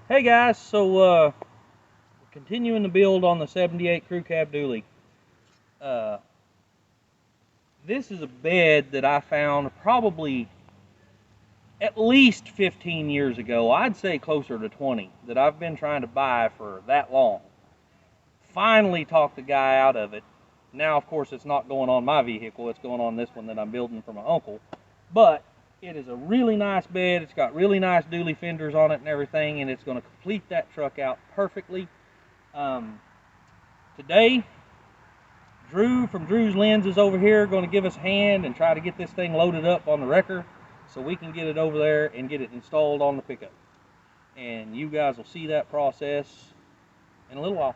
Hey guys, so we're continuing to build on the 78 crew cab dually. Uh, this is a bed that I found probably at least 15 years ago. I'd say closer to 20, that I've been trying to buy for that long. Finally talked the guy out of it. Now, of course, it's not going on my vehicle. It's going on this one that I'm building for my uncle. But it is a really nice bed. It's got really nice dually fenders on it and everything, and it's going to complete that truck out perfectly. Today, Drew from Drew's Lens is over here going to give us a hand and try to get this thing loaded up on the wrecker so we can get it over there and get it installed on the pickup. And you guys will see that process in a little while.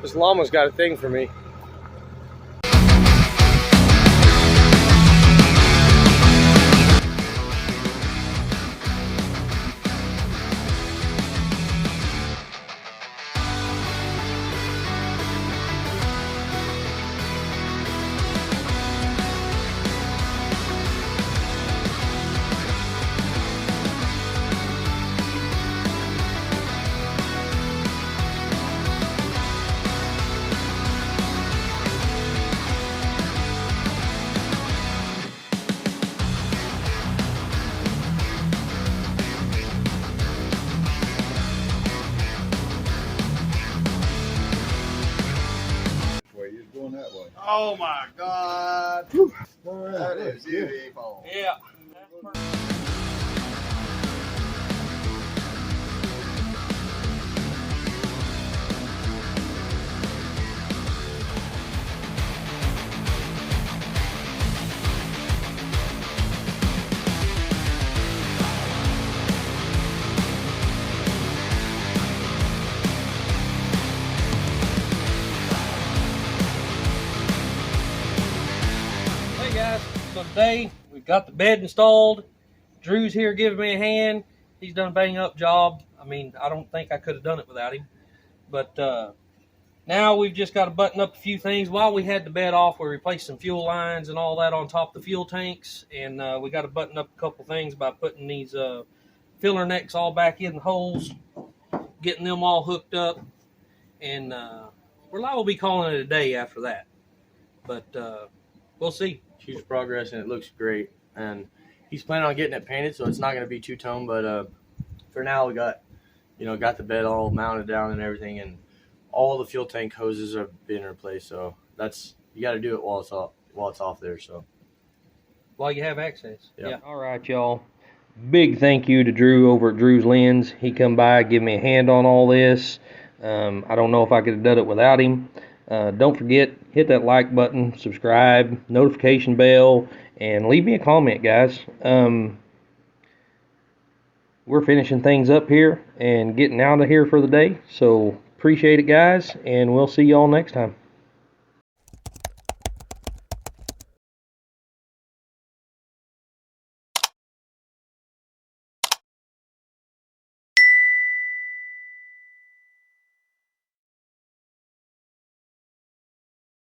This llama's got a thing for me. Oh my God. That is beautiful. Yeah. today. We've got the bed installed. Drew's here giving me a hand. He's done a bang up job. I mean, I don't think I could have done it without him. But now we've just got to button up a few things. While we had the bed off, we replaced some fuel lines and all that on top of the fuel tanks. And we got to button up a couple things by putting these filler necks all back in the holes, getting them all hooked up. And we're liable to be calling it a day after that. But we'll see. Huge progress, and it looks great. And he's planning on getting it painted, so it's not going to be two-tone. But for now, we got the bed all mounted down and everything, and all the fuel tank hoses have been replaced. So you got to do it while it's off there. So while you have access. Yeah. Yeah. All right, y'all. Big thank you to Drew over at Drew's Lens. He come by, give me a hand on all this. I don't know if I could have done it without him. Don't forget, hit that like button, subscribe, notification bell, and leave me a comment, guys. We're finishing things up here and getting out of here for the day. So appreciate it, guys, and we'll see y'all next time.